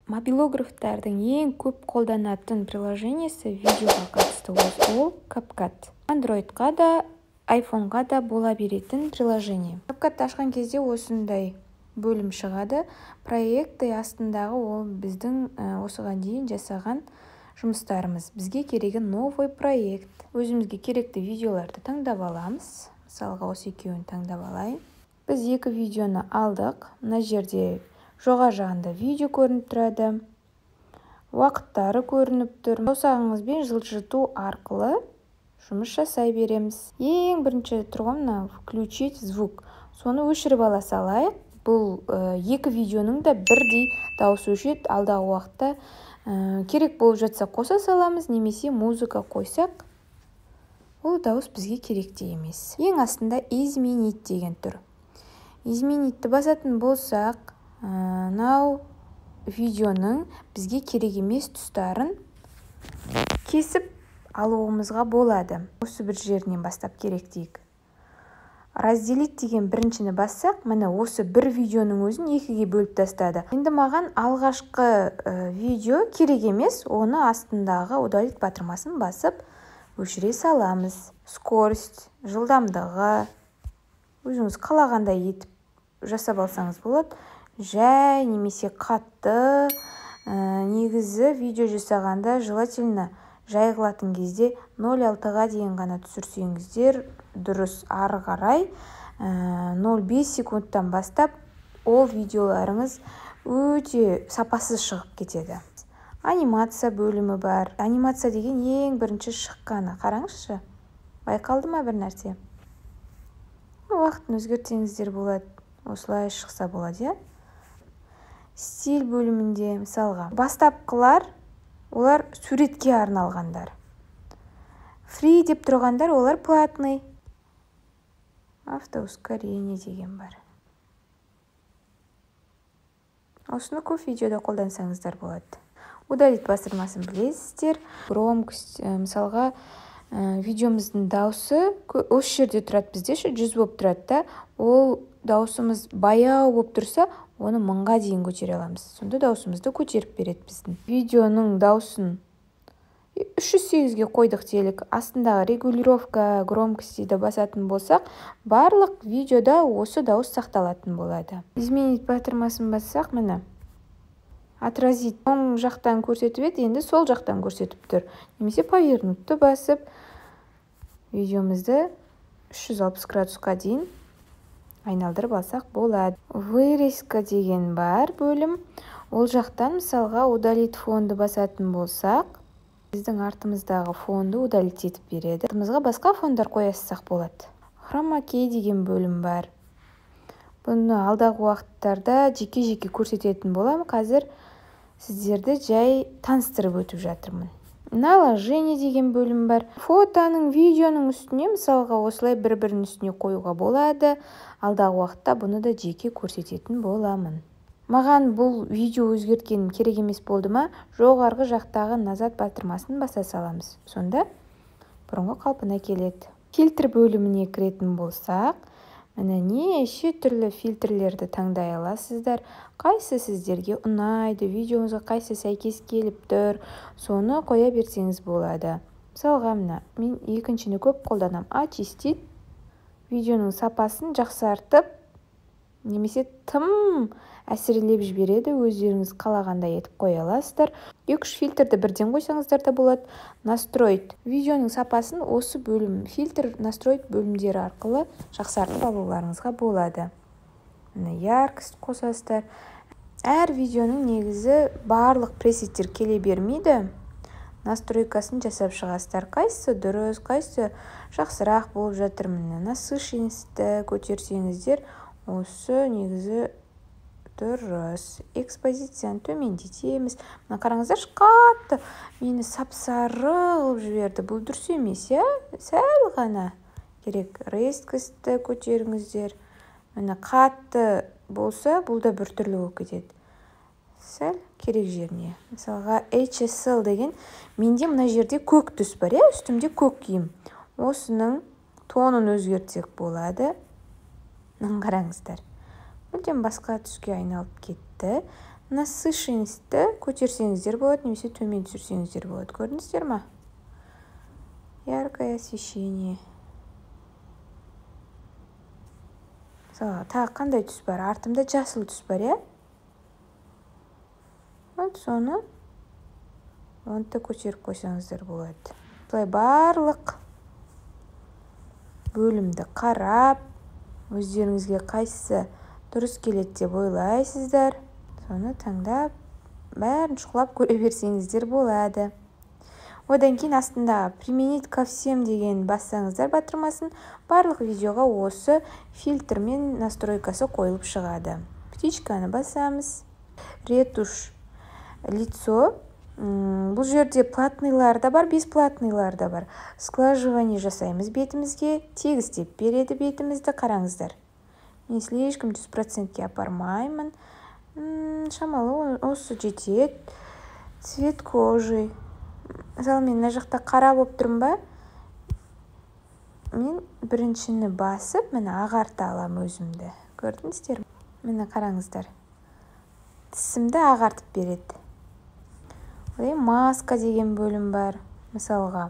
Мобилографтардың ең көп қолданатын приложениесі видеоға қатысты ол CapCut. Androidқа да, iPhoneға да бола беретін приложение. CapCut ашқан кезде осындай бөлім шығады. Проекты астындағы ол біздің осыған дейін жасаған жұмыстарымыз. Бізге керегі новый проект. Өзімізге керекті видеоларды таңдап аламыз. Мысалға осы екеуін таңдап алайын. Біз екі видеоны алдық. Мына жерде жоғары жағында видео көрініп тұрады. Уақыттары көрініп тұр. Саусағыңызбен жылжыту арқылы жұмыс жасай береміз. Ең бірінші тұрған мына включить звук. Соны өшіріп ала салайық. Бұл екі видеоның да бірдей дауысы өшеді. Алдағы уақытта керек болып жатса қоса саламыз, немесе музыка қойсақ, ол дауыс бізге керек те емес. Ең астында изменить деген тұр. Изменитті басатын болсақ, мынау видеоның бізге керек емес тұстарын кесіп алуымызға болады. Осы бір жерінен бастап керек дейік. Разделить деген біріншіні бассақ, міне осы бір видеоның өзін екіге бөліп тастады. Енді маған алғашқы видео керек емес, оны астындағы удалить батырмасын басып өшіре саламыз. Скорость, жылдамдығы өзіңіз қалағандай етіп жасап алсаңыз болады. Жай немесе қатты, негізі видео жасағанда желательно жай қылатын кезде 0.6-ға дейін ғана түсірсеңіздер дұрыс. Ары қарай 0.5 секундтан бастап ол видеоларыңыз өте сапасыз шығып кетеді. Анимация бөлімі бар. Анимация деген ең бірінші шыққаны. Қараңызшы, байқалды ма бір нәрсе? Уақытын өзгертсеңіздер болады. Осылай шықса болады, Стиль бөлімінде мысалға бастапқылар, олар суретке арналғандар. Free деп тұрғандар, олар платный. Автоускорение деген бар. Осыны көп видеода қолдансаңыздар болады. Удалить басырмасын білесіздер. Громкость, мысалға видеомыздың дауысы осы жерде тұрады, бізде 100 болып тұрады да, ол даусымыз баяу болып тұрса, оны 1000-ға дейін көтере аламыз. Сонда даусымызды көтеріп береді біздің. Видеоның дауысын 308-ге қойдық делік. Астындағы регулировка громкостьді басатын болсақ, барлық видеода осы дауыс сақталатын болады. Изменить батырмасын бассақ, міне отразить оң жақтан көрсетіп еді, енді сол жақтан көрсетіп тұр. Немесе повернутты басып, видеомызды 360 градусқа дейін айналдырып алсақ болады. Вырезка деген бар бөлім. Ол жақтан мысалға удалить фонды басатын болсақ, біздің артымыздағы фонды удалить етіп береді. Артымызға басқа фондар қоясақ болады. Хромакей деген бөлім бар. Бұны алдағы уақыттарда жеке-жеке көрсететін болам. Қазір сіздерді жай таныстырып өтіп жатырмын. Наложение деген бөлім бар. Фотоның, видеоның үстіне мысалға осылай бір-бірінің үстіне қоюға болады. Алдағы уақытта бұны да жеке көрсететін боламын. Маған бұл видео өзгерткенім керек емес болды ма? Жоғарғы жақтағы назад батырмасын баса саламыз. Сонда бұрынғы қалпына келеді. Фильтр бөліміне кіретін болсақ, міне неше түрлі фильтрлерді таңдай аласыздар. Қайсы сіздерге ұнайды, видеоңызға қайсы сәйкес келіп тұр, соны қоя берсеңіз болады. Мысалға мына мен екіншіні көп қолданам. Очистить видеоның сапасын жақсартып, немесе тым әсірелеп жібереді, өздеріңіз қалағандай етіп қоя аласыздар. 2-3 фильтрді бірден қойсаңыздар да болады. Настроить видеоның сапасын осы бөлім, фильтр настроить бөлімдері арқылы жақсартып алуларыңызға болады. Яркость қосасыздар. Әр видеоның негізі барлық пресеттер келе бермейді. Настройкасын жасап шығасыздар. Қайсы дұрыс, қайсы жақсырақ болып жатыр. Насыщенностьті көтерсеңіздер, осы негізі дұрыс. Экспозицияны төмендетеміз. Мына қараңыздар, қатты мені сап-сары қылып жіберді. Бұл дұрыс емес, сәл ғана керек. Резкостьті көтеріңіздер. Міне қатты болса, бұл да бір түрлі болып кетеді. Сәл керек жеріне. Мысалға HSL деген, менде мына жерде көк түс бар, үстімде көк киім. Осының тонын өзгертсек болады. Қараңыздар. Мүлдем басқа түске айналып кетті. насыщенностьті көтерсеңіздер болады, немесе төмен түсірсеңіздер болады. Көрдіңіздер ма? Яркое освещение. Тағы қандай түс бар? Артымда жасыл түс бар, е? Соны онты көтеріп қойсаңыздар болады. Бұлай барлық бөлімді қарап, өздеріңізге қайсысы дұрыс келеді деп ойлайсыздар. Соны таңдап, бәрін шұқылап көре берсеңіздер болады. Одан кейін астында применить ко всем деген бассаңыздар батырмасын, барлық видеоға осы фильтрмен настройкасы қойылып шығады. Птичканы басамыз. Ретуш лицо. Бұл жерде платныйлар да бар, бесплатныйлар да бар. Сглаживание жасаймыз бетімізге, тегістеп береді бетімізді, қараңыздар. Мен слишком 100%-ке апармаймын. Шамалы осы жетеді. Цвет кожи. Мысалы, мен мына жақта қара болып тұрмын ба? Мен біріншіні басып, мені ағарта алам өзімді. Көрдіңіздер? Мені қараңыздар. Тісімді ағартып береді. Маска деген бөлім бар, мысалға.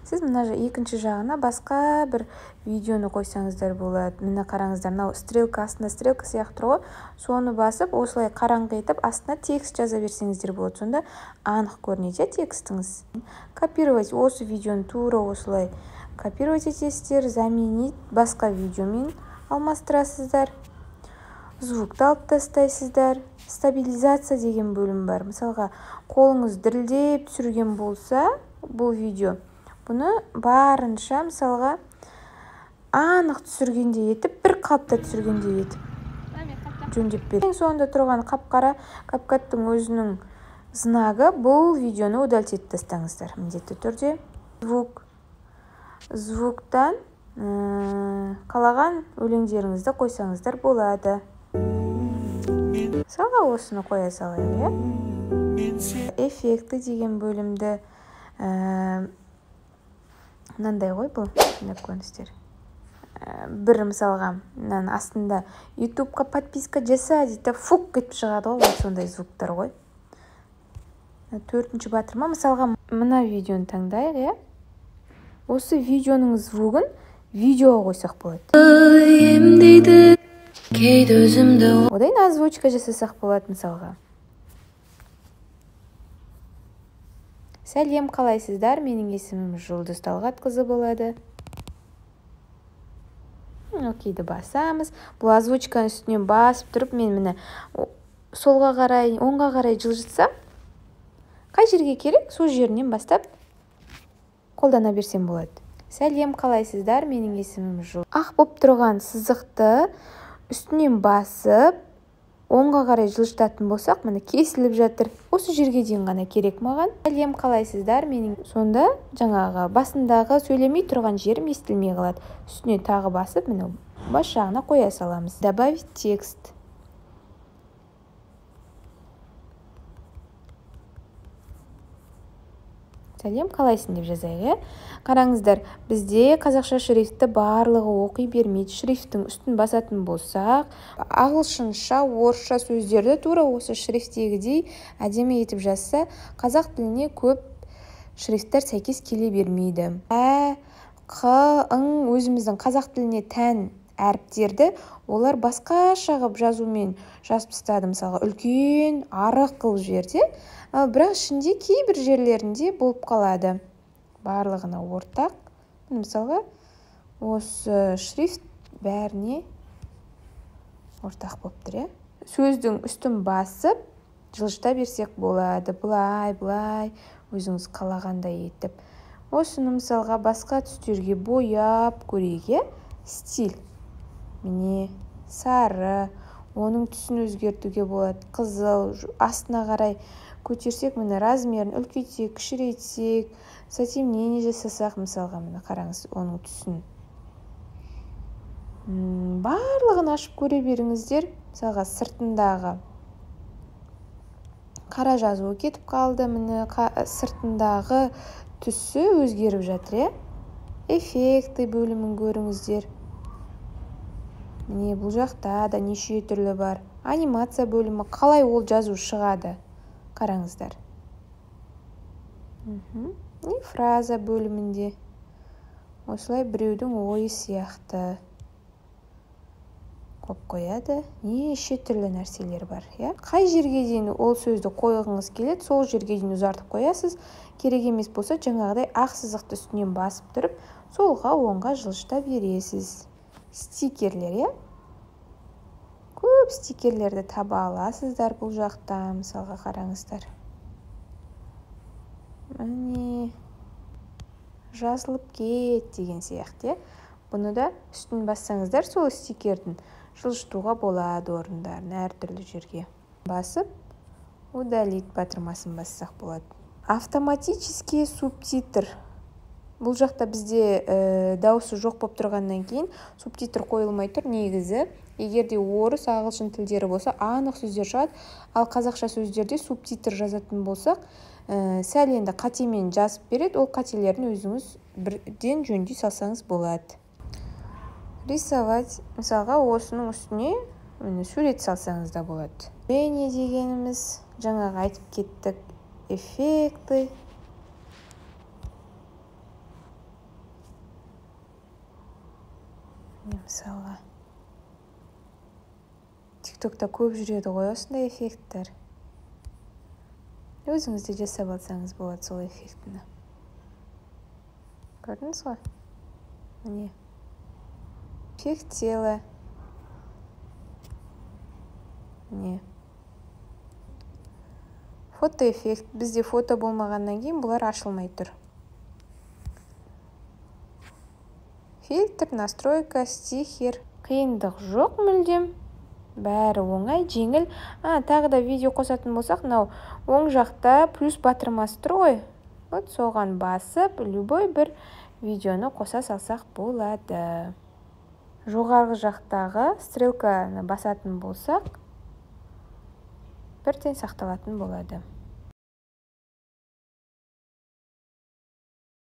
Сіз мына екінші жағына басқа бір видеоны қойсаңыздар болады. Мені қараңыздар, мынау стрелка астында стрелка сияқты ғой. Соны басып, осылай қараңғы етіп, астына текст жаза берсеңіздер болады. Сонда анық көрінеді текстіңіз. Копировать осы видеоны тура осылай копировать етесіздер, заменить басқа видеомен алмастырасыздар. Звукты алып тастайсыздар. Стабилизация деген бөлім бар. Мысалға, қолыңыз дірілдеп түсірген болса, бұл видео, бұны барынша, мысалға, анық түсіргенде етіп, бір қалыпта түсіргенде етіп жөндеп береді. Ең соңында тұрған қап-қара капкаттың өзінің знагы, бұл видеоны удалить етіп тастаңыздар. Міндетті түрде звуктан қалаған өлеңдеріңізді қойсаңыздар болады. Мысалға, осыны қоя салайын, эффекті деген бөлімді мынандай ғой бұл, көріністер. Бір мысалға, астында YouTube-қа подписка жаса дейді, фук кетіп шығады ғой, сондай звуктар ғой. Төртінші батырма, мысалға, мына видеоны таңдайық, осы видеоның звугын видеоға қойсақ болады. Одан озвучка жасасақ болады, мысалға. Сәлем, қалайсыздар? Менің есімім Жұлдыз Талғатқызы болады. Окейді басамыз. Бұл озвучканың үстінен басып тұрып, мен мені солға қарай, оңға қарай жылжытсам, қай жерге керек, сол жерінен бастап қолдана берсем болады. Сәлем, қалайсыздар? Менің есімім Жұлдыз. Ақ болып тұрған сызықты үстінен басып, оңға қарай жылжытатын болсақ, міне кесіліп жатыр. Осы жерге дейін ғана керек маған. Сәлем, қалайсыздар? Менің сонда жаңағы басындағы сөйлемей тұрған жерім естілмей қалады. Үстіне тағы басып, міне бас жағына қоя саламыз. Добавить текст. Сәлем, қалайсың деп жазайық. Қараңыздар, бізде қазақша шрифті барлығы оқи бермейді. Шрифтің үстін басатын болсақ, ағылшынша, орысша сөздерді тура осы шрифтегідей әдемі етіп жазса, қазақ тіліне көп шрифттер сәйкес келе бермейді. Өзіміздің қазақ тіліне тән әріптерді олар басқаша ғып жазумен жазып тастады. Мысалға, үлкен, арық қылып жерде, бірақ ішінде кейбір жерлерінде болып қалады. Барлығына ортақ. Мысалға, осы шрифт бәріне ортақ болып тұр. Сөздің үстін басып, жылжыта берсек болады. Бұлай, өзіңіз қалағандай етіп. Осыны мысалға басқа түстерге бояп көрейік. Стиль. Міне, сары, оның түсін өзгертуге болады. Қызыл, астына қарай көтерсек, міне размерін үлкейтсек, кішірейтсек, затемнение жасасақ, мысалға, міне қараңыз, оның түсін. Барлығын ашып көре беріңіздер. Мысалға, сыртындағы қара жазуы кетіп қалды, міне сыртындағы түсі өзгеріп жатыр. Эффекті бөлімін көріңіздер. Міне бұл жақта да неше түрлі бар. анимация бөлімі, қалай ол жазу шығады қараңыздар. И фраза бөлімінде осылай біреудің ойы сияқты қойып қояды. Неше түрлі нәрселер бар, иә? Қай жерге дейін ол сөзді қойғыңыз келеді, сол жерге дейін ұзартып қоясыз. Керек емес болса, жаңағыдай ақ сызықты үстінен басып тұрып, солға оңға жылжыта бересіз. Стикерлер, иә? Көп стикерлерді таба аласыздар бұл жақта, мысалға қараңыздар. Міне, жазылып кет деген сияқты, бұны да үстін бассаңыздар, сол стикердің жылжытуға болады орындарын әртүрлі жерге. Басып, удалить батырмасын бассақ болады. Автоматический субтитр. Бұл жақта бізде дауысы жоқ болып тұрғаннан кейін субтитр қойылмай тұр. Негізі, егерде орыс, ағылшын тілдері болса, анық сөздер шығады, ал қазақша сөздерде субтитр жазатын болсақ, сәл енді қатемен жазып береді, ол қателерін өзіңіз бірден жөндей салсаңыз болады. Рисовать, мысалға осының үстіне сурет салсаңыз да болады. Не дегеніміз, жаңағы айтып кеттік, эффекты. Мысалға, тиктокта көп жүреді ғой осындай эффекттер. Өзіңізде жасап алсаңыз болады сол эффектіні. Көрдіңіз ғой? Міне. Эффект тела. Міне. Фотоэффект. Бізде фото болмағаннан кейін бұлар ашылмай тұр. Фильтр, настройка, стихер. Қиындық жоқ мүлдем. Бәрі оңай, жеңіл. Тағы да видео қосатын болсақ, оң жақта плюс батырмасы тұр ғой. Вот соған басып, любой бір видеоны қоса салсақ болады. Жоғарғы жақтағы стрелканы басатын болсақ, бірден сақталатын болады.